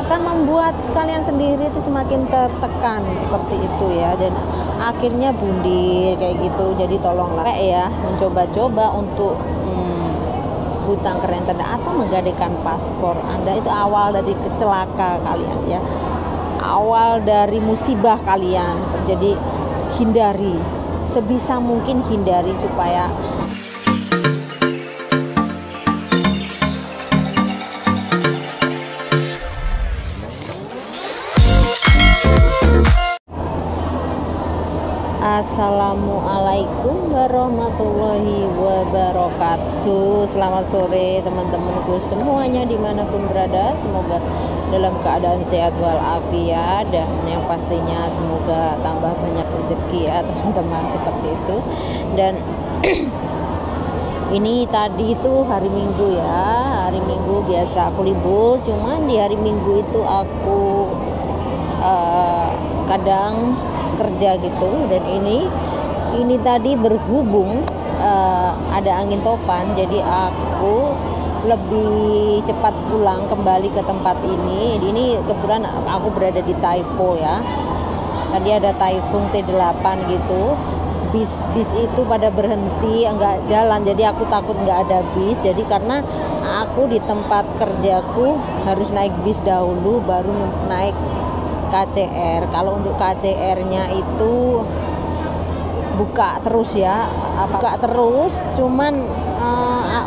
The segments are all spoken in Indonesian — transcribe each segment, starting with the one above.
akan membuat kalian sendiri itu semakin tertekan seperti itu ya, dan akhirnya bundir kayak gitu. Jadi tolonglah ya mencoba-coba untuk hutang ke rentenir atau menggadaikan paspor Anda itu awal dari kecelaka kalian ya, awal dari musibah kalian. Jadi hindari, sebisa mungkin hindari supaya Assalamualaikum warahmatullahi wabarakatuh. Selamat sore teman-temanku semuanya dimanapun berada. Semoga dalam keadaan sehat walafiat, dan yang pastinya semoga tambah banyak rezeki ya teman-teman, seperti itu. Dan ini tadi itu hari Minggu ya, hari Minggu biasa aku libur, cuman di hari Minggu itu aku kadang kerja gitu. Dan ini tadi berhubung ada angin topan, jadi aku lebih cepat pulang kembali ke tempat ini. Ini kebetulan aku berada di Taipo ya. Tadi ada Taifun T8 gitu. Bis itu pada berhenti, enggak jalan, jadi aku takut enggak ada bis. Jadi karena aku di tempat kerjaku harus naik bis dahulu baru naik KCR. Kalau untuk KCR-nya itu buka terus ya, buka terus, cuman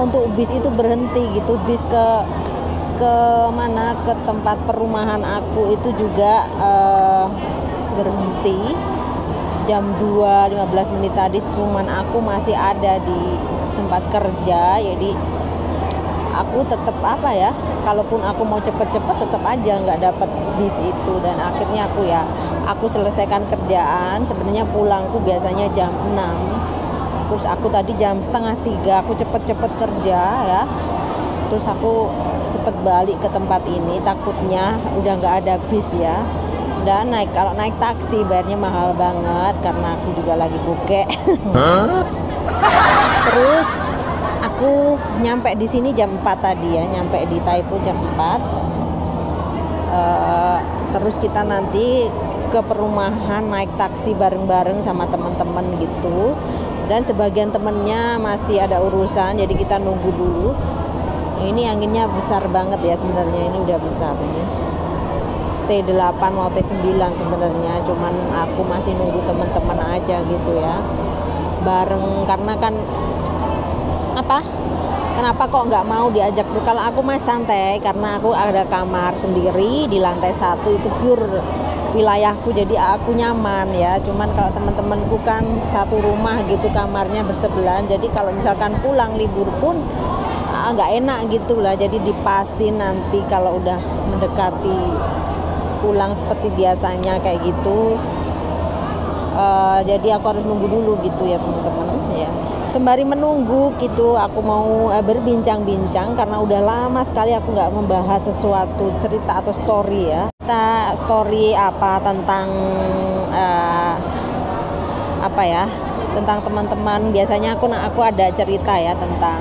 untuk bis itu berhenti gitu. Bis ke mana, ke tempat perumahan aku itu juga berhenti jam 2.15 tadi, cuman aku masih ada di tempat kerja. Jadi aku tetap kalaupun aku mau cepet-cepet tetap aja nggak dapat bis itu. Dan akhirnya aku selesaikan kerjaan. Sebenarnya pulangku biasanya jam 6, terus aku tadi jam 2:30 aku cepet-cepet kerja ya, terus aku cepet balik ke tempat ini, takutnya udah nggak ada bis ya. Dan kalau naik taksi bayarnya mahal banget karena aku juga lagi buke. Terus aku nyampe di sini jam 4 tadi ya, nyampe di Taipo jam 4. Terus kita nanti ke perumahan naik taksi bareng-bareng sama teman-teman gitu. Dan sebagian temennya masih ada urusan, jadi kita nunggu dulu. Ini anginnya besar banget ya sebenarnya, ini udah besar ini. T8 mau T9 sebenarnya, cuman aku masih nunggu teman-teman aja gitu ya. Bareng karena kan kenapa kok nggak mau diajak? Kalau aku mah santai karena aku ada kamar sendiri di lantai 1, itu pure wilayahku, jadi aku nyaman ya. Cuman kalau teman-temanku kan satu rumah gitu, kamarnya bersebelahan, jadi kalau misalkan pulang libur pun nggak enak gitu lah. Jadi dipasin nanti kalau udah mendekati pulang seperti biasanya kayak gitu. Jadi aku harus nunggu dulu gitu ya teman-teman ya. Sembari menunggu gitu, aku mau berbincang-bincang karena udah lama sekali aku nggak membahas sesuatu cerita atau story ya. Kita story tentang tentang teman-teman. Biasanya aku ada cerita ya tentang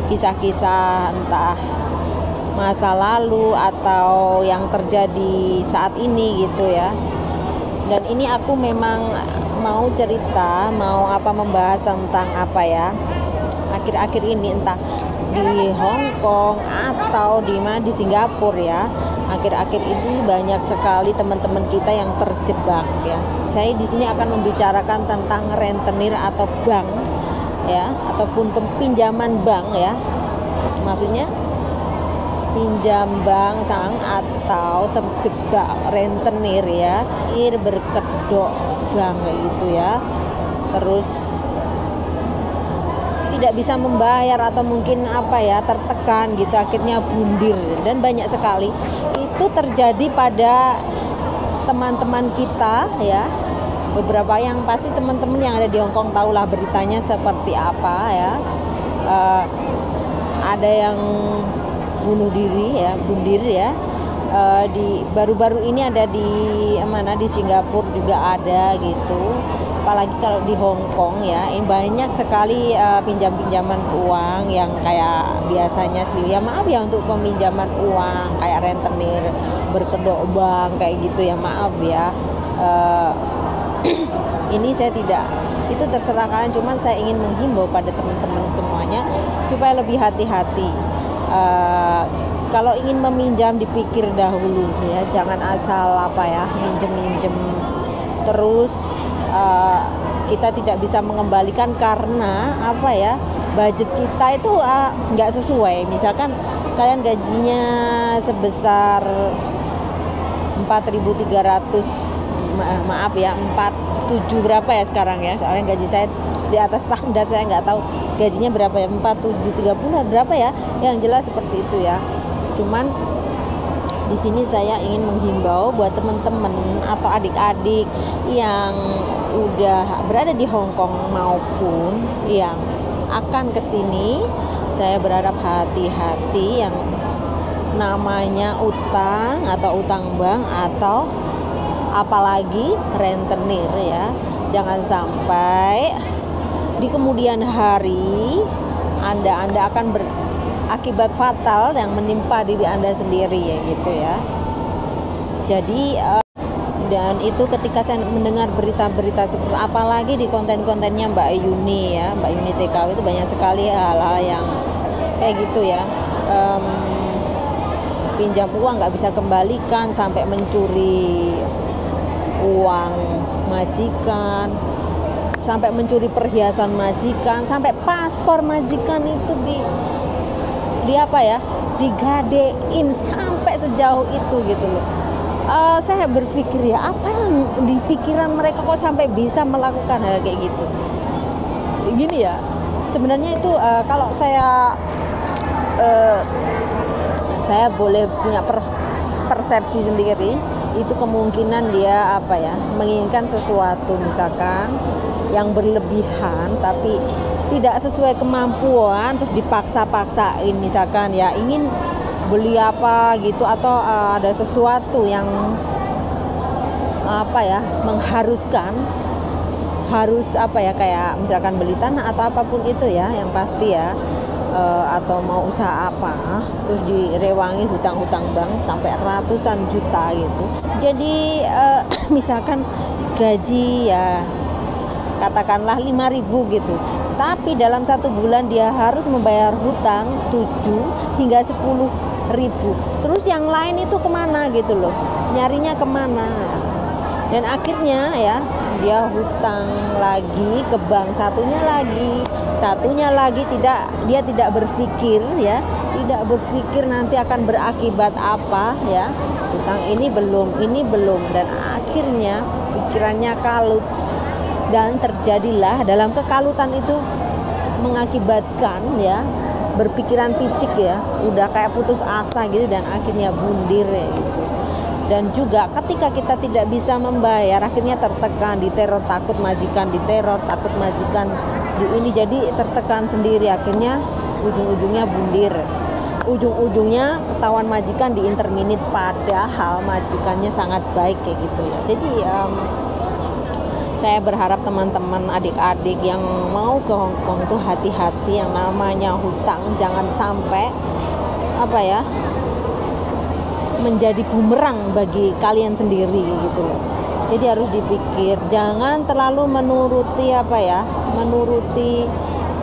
kisah-kisah entah masa lalu atau yang terjadi saat ini gitu ya. Dan ini aku memang mau cerita, membahas tentang akhir-akhir ini, entah di Hong Kong atau di mana, di Singapura ya. Akhir-akhir ini banyak sekali teman-teman kita yang terjebak ya. Saya di sini akan membicarakan tentang rentenir atau bank ya, ataupun pinjaman bank ya. Maksudnya pinjam bank atau terjebak rentenir ya, berkedok bank kayak gitu ya. Terus tidak bisa membayar atau mungkin tertekan gitu, akhirnya bundir. Dan banyak sekali itu terjadi pada teman-teman kita ya. Beberapa yang pasti teman-teman yang ada di Hong Kong tahulah beritanya seperti apa ya. Ada yang bunuh diri ya, bundir ya. Di baru-baru ini ada di Singapura juga ada gitu. apalagi kalau di Hong Kong ya, ini banyak sekali pinjam-pinjaman uang yang kayak biasanya sih ya, maaf ya, untuk peminjaman uang kayak rentenir berkedok bank kayak gitu ya, maaf ya. Ini saya tidak, itu terserah kalian, cuman saya ingin menghimbau pada teman-teman semuanya supaya lebih hati-hati. Kalau ingin meminjam dipikir dahulu ya, jangan asal minjem terus kita tidak bisa mengembalikan karena budget kita itu nggak sesuai. Misalkan kalian gajinya sebesar 4.300, maaf ya, 47 berapa ya sekarang ya, soalnya gaji saya di atas standar, saya nggak tahu gajinya berapa ya, 4730 berapa ya, yang jelas seperti itu ya. Cuman di sini saya ingin menghimbau buat teman-teman atau adik-adik yang udah berada di Hong Kong maupun yang akan ke sini, saya berharap hati-hati yang namanya utang atau utang bank atau apalagi rentenir ya. Jangan sampai di kemudian hari Anda akan berakibat fatal yang menimpa diri Anda sendiri ya gitu ya. Jadi dan itu ketika saya mendengar berita-berita seperti, apalagi di konten-kontennya Mbak Yuni ya, Mbak Yuni TKW, itu banyak sekali hal-hal yang kayak gitu ya. Pinjam uang nggak bisa kembalikan, sampai mencuri uang majikan, sampai mencuri perhiasan majikan, sampai paspor majikan itu digadein sampai sejauh itu gitu loh. Saya berpikir ya, apa yang di pikiran mereka kok sampai bisa melakukan hal kayak gitu. Gini ya, sebenarnya itu kalau saya boleh punya persepsi sendiri, itu kemungkinan dia menginginkan sesuatu misalkan yang berlebihan tapi tidak sesuai kemampuan, terus dipaksa-paksain, misalkan ya ingin beli apa gitu, atau ada sesuatu yang mengharuskan harus kayak misalkan beli tanah atau apapun itu ya, yang pasti ya, atau mau usaha apa, terus direwangi hutang-hutang bank sampai ratusan juta gitu. Jadi misalkan gaji ya katakanlah 5.000 gitu, tapi dalam 1 bulan dia harus membayar hutang 7 hingga 10.000. Terus yang lain itu kemana gitu loh, nyarinya kemana? Dan akhirnya ya dia hutang lagi ke bank, satunya lagi, dia tidak berpikir nanti akan berakibat apa ya, hutang ini belum, dan akhirnya pikirannya kalut, dan terjadilah dalam kekalutan itu mengakibatkan ya berpikiran picik ya, udah kayak putus asa gitu, dan akhirnya bundir ya gitu. Dan juga ketika kita tidak bisa membayar, akhirnya tertekan, diteror, takut majikan diteror, takut majikan ini, jadi tertekan sendiri, akhirnya ujung-ujungnya bundir, ujung-ujungnya ketahuan majikan diinterminate, padahal majikannya sangat baik kayak gitu ya. Jadi saya berharap teman-teman adik-adik yang mau ke Hong Kong itu hati-hati, yang namanya hutang jangan sampai menjadi bumerang bagi kalian sendiri gitu loh. Jadi harus dipikir, jangan terlalu menuruti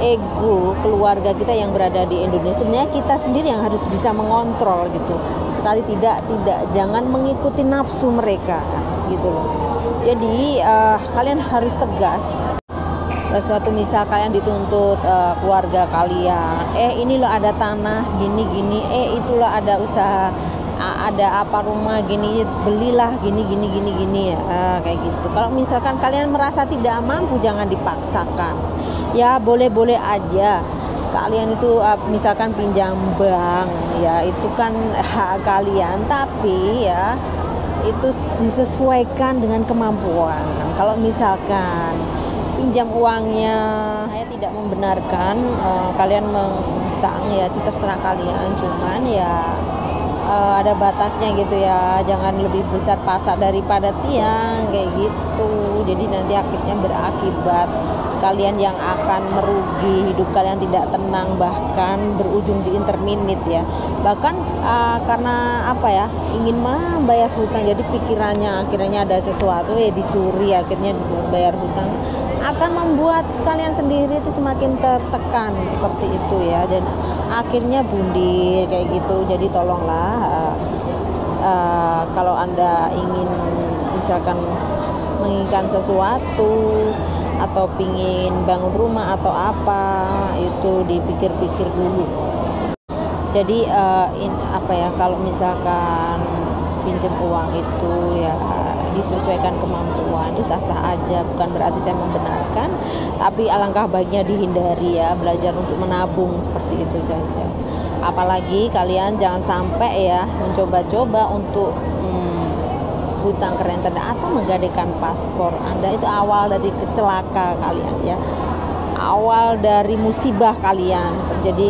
ego keluarga kita yang berada di Indonesia. Sebenarnya kita sendiri yang harus bisa mengontrol gitu. Sekali tidak jangan mengikuti nafsu mereka gitu loh. Jadi kalian harus tegas. Suatu misal kalian dituntut keluarga kalian, ini loh ada tanah gini, itu loh ada usaha, ada rumah gini, belilah gini ya, kayak gitu. Kalau misalkan kalian merasa tidak mampu, jangan dipaksakan ya, boleh aja kalian itu misalkan pinjam bank ya, itu kan hak kalian, tapi ya itu disesuaikan dengan kemampuan. Kalau misalkan pinjam uangnya, saya tidak membenarkan kalian mengutang ya, itu terserah kalian, cuman ya ada batasnya gitu ya, jangan lebih besar pasak daripada tiang kayak gitu. Jadi nanti akhirnya berakibat kalian yang akan merugi, hidup kalian tidak tenang, bahkan berujung di interminit ya. Bahkan karena apa ya, ingin membayar hutang, jadi pikirannya akhirnya ada sesuatu dicuri, akhirnya bayar hutang, akan membuat kalian sendiri itu semakin tertekan seperti itu ya, dan akhirnya bundir kayak gitu. Jadi tolonglah kalau Anda ingin misalkan menginginkan sesuatu atau pingin bangun rumah atau apa, itu dipikir-pikir dulu. Jadi kalau misalkan pinjam uang itu ya disesuaikan kemampuan, itu sah-sah aja, bukan berarti saya membenarkan, tapi alangkah baiknya dihindari ya, belajar untuk menabung seperti itu saja. Apalagi kalian jangan sampai ya mencoba-coba untuk hutang ke rentenir atau menggadaikan paspor Anda. Itu awal dari kecelaka kalian ya, awal dari musibah kalian. Jadi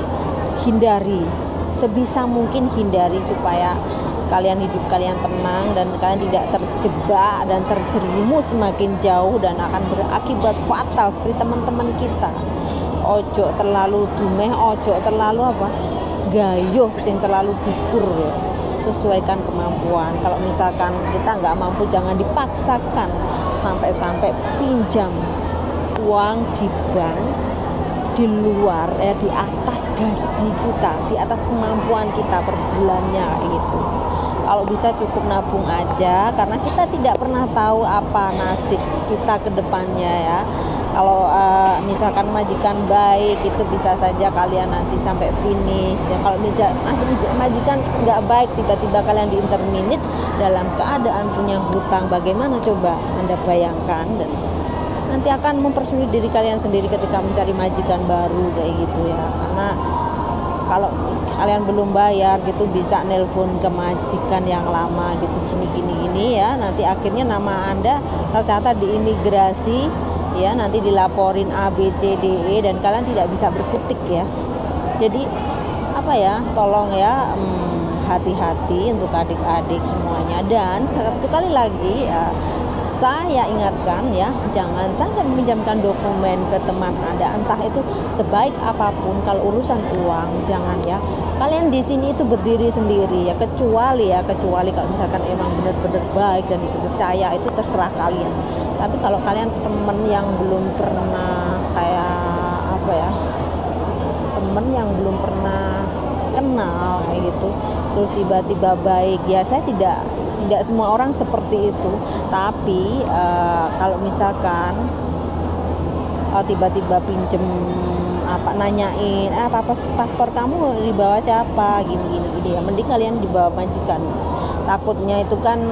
hindari, sebisa mungkin hindari supaya hidup kalian tenang dan kalian tidak terjebak dan terjerumus semakin jauh dan akan berakibat fatal seperti teman-teman kita. Ojo terlalu dumeh, ojo terlalu gayuh, sing terlalu dukur ya. Sesuaikan kemampuan. Kalau misalkan kita nggak mampu, jangan dipaksakan sampai pinjam uang di bank di luar di atas gaji kita, di atas kemampuan kita per bulannya gitu. Kalau bisa cukup nabung aja, karena kita tidak pernah tahu apa nasib kita ke depannya ya. Kalau misalkan majikan baik, itu bisa saja kalian nanti sampai finish ya. Kalau majikan nggak baik, tiba-tiba kalian di interminit dalam keadaan punya hutang, bagaimana coba Anda bayangkan? Dan nanti akan mempersulit diri kalian sendiri ketika mencari majikan baru kayak gitu ya. Karena kalau kalian belum bayar gitu, bisa nelpon ke majikan yang lama gitu, gini ya, nanti akhirnya nama Anda tercatat di imigrasi ya, nanti dilaporin A, B, C, D, E, dan kalian tidak bisa berkutik ya. Jadi tolong ya, hati-hati untuk adik-adik semuanya. Dan satu kali lagi saya ingatkan ya, jangan sampai meminjamkan dokumen ke teman Anda, entah itu sebaik apapun. Kalau urusan uang jangan ya, kalian di sini itu berdiri sendiri ya, kecuali kalau misalkan emang benar-benar baik dan dipercaya, itu terserah kalian. Tapi kalau kalian temen yang belum pernah temen yang belum pernah kenal kayak gitu, terus tiba-tiba baik ya, saya tidak semua orang seperti itu. Tapi kalau misalkan tiba-tiba pinjem nanyain paspor kamu dibawa siapa, gini ya, mending kalian dibawa majikan. Takutnya itu kan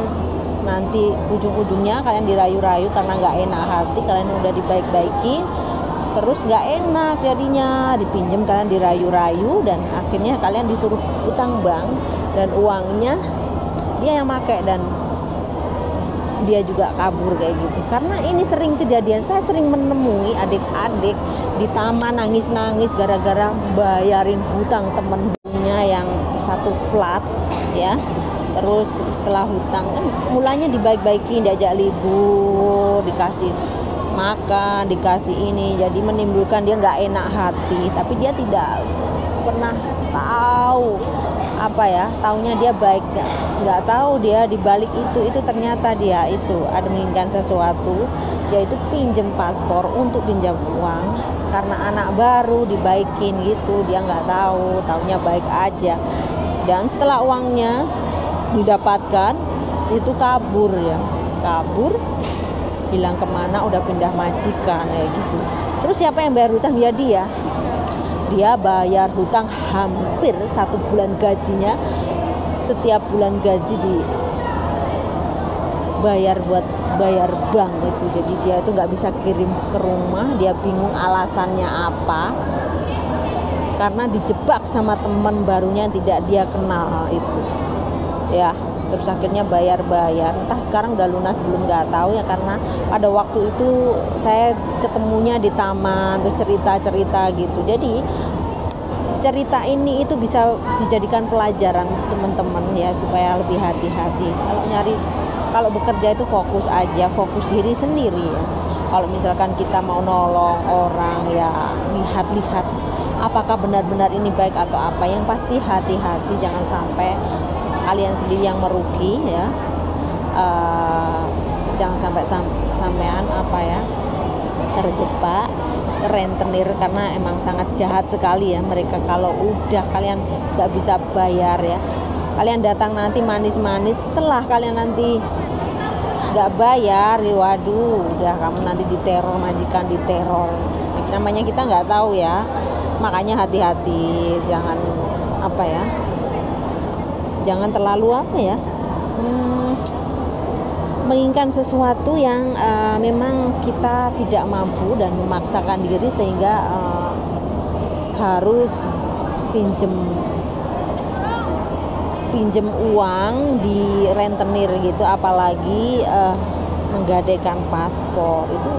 nanti ujung-ujungnya kalian dirayu-rayu karena nggak enak hati, kalian udah dibaik-baikin terus nggak enak jadinya, dipinjem kalian dirayu-rayu dan akhirnya kalian disuruh utang bank dan uangnya dia yang pakai dan dia juga kabur kayak gitu. Karena ini sering kejadian, saya sering menemui adik-adik di taman nangis-nangis gara-gara bayarin hutang temennya yang satu flat ya. Terus setelah hutang kan mulanya dibaik-baikin, diajak libur, dikasih makan, dikasih ini, jadi menimbulkan dia nggak enak hati, tapi dia tidak pernah tahu taunya dia baik, nggak tahu dia di balik itu ternyata dia itu ada menginginkan sesuatu, yaitu pinjam paspor untuk pinjam uang karena anak baru dibaikin gitu, dia nggak tahu, taunya baik aja, dan setelah uangnya didapatkan itu kabur, hilang kemana, udah pindah majikan kayak gitu. Terus siapa yang bayar hutang? Ya dia bayar hutang hampir 1 bulan gajinya, setiap bulan gaji dibayar buat bayar bank itu. Jadi dia itu nggak bisa kirim ke rumah, dia bingung alasannya apa, karena dijebak sama teman barunya yang tidak dia kenal itu ya. Terus akhirnya bayar, entah sekarang udah lunas belum, nggak tahu ya, karena pada waktu itu saya ketemunya di taman, terus cerita gitu. Jadi cerita ini itu bisa dijadikan pelajaran teman-teman ya, supaya lebih hati-hati. Kalau bekerja itu fokus aja, fokus diri sendiri ya. Kalau misalkan kita mau nolong orang ya, lihat-lihat apakah benar-benar ini baik atau apa. Yang pasti hati-hati, jangan sampai kalian sendiri yang merugi ya. Jangan sampai sampean terjebak rentenir, karena emang sangat jahat sekali ya mereka. Kalau udah kalian nggak bisa bayar ya, kalian datang nanti manis-manis, setelah kalian nanti nggak bayar, waduh, udah kamu nanti diteror, majikan diteror. Namanya kita nggak tahu ya, makanya hati-hati, jangan jangan terlalu menginginkan sesuatu yang memang kita tidak mampu dan memaksakan diri sehingga harus pinjem uang di rentenir gitu, apalagi menggadaikan paspor itu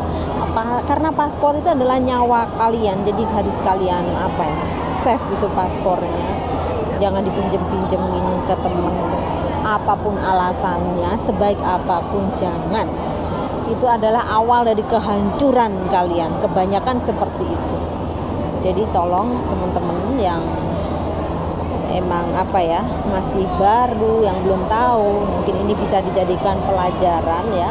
karena paspor itu adalah nyawa kalian, jadi harus kalian save itu paspornya, jangan dipinjem-pinjemin ke temen. Apapun alasannya, sebaik apapun jangan. Itu adalah awal dari kehancuran kalian. Kebanyakan seperti itu. Jadi tolong teman-teman yang emang masih baru, yang belum tahu, mungkin ini bisa dijadikan pelajaran ya,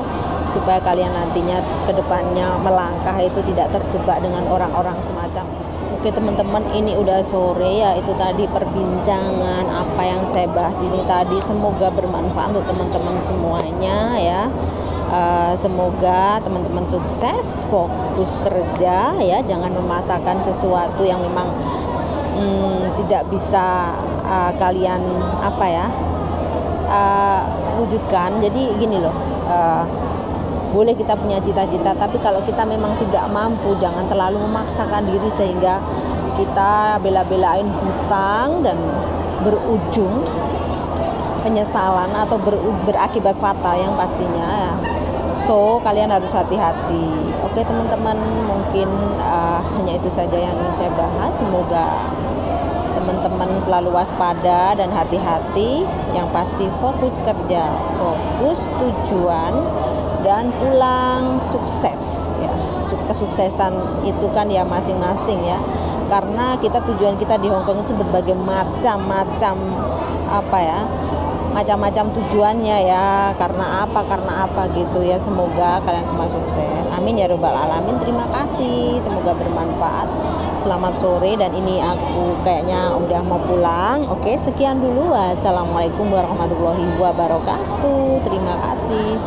supaya kalian nantinya ke depannya melangkah itu tidak terjebak dengan orang-orang semacam itu. Oke teman-teman, ini udah sore ya, itu tadi perbincangan apa yang saya bahas ini tadi, semoga bermanfaat untuk teman-teman semuanya ya. Semoga teman-teman sukses, fokus kerja ya, jangan memaksakan sesuatu yang memang tidak bisa kalian wujudkan. Jadi gini loh, boleh kita punya cita-cita, tapi kalau kita memang tidak mampu, jangan terlalu memaksakan diri sehingga kita bela-belain hutang dan berujung penyesalan atau berakibat fatal yang pastinya ya. So kalian harus hati-hati. Oke teman-teman, mungkin hanya itu saja yang ingin saya bahas. Semoga teman-teman selalu waspada dan hati-hati. Yang pasti fokus kerja, fokus tujuan, dan pulang sukses ya. Kesuksesan itu kan ya masing-masing ya, karena tujuan kita di Hongkong itu berbagai macam-macam macam-macam tujuannya ya, karena apa gitu ya. Semoga kalian semua sukses, amin ya robbal alamin. Terima kasih, semoga bermanfaat. Selamat sore, dan ini aku kayaknya udah mau pulang. Oke, sekian dulu, wassalamualaikum warahmatullahi wabarakatuh. Terima kasih.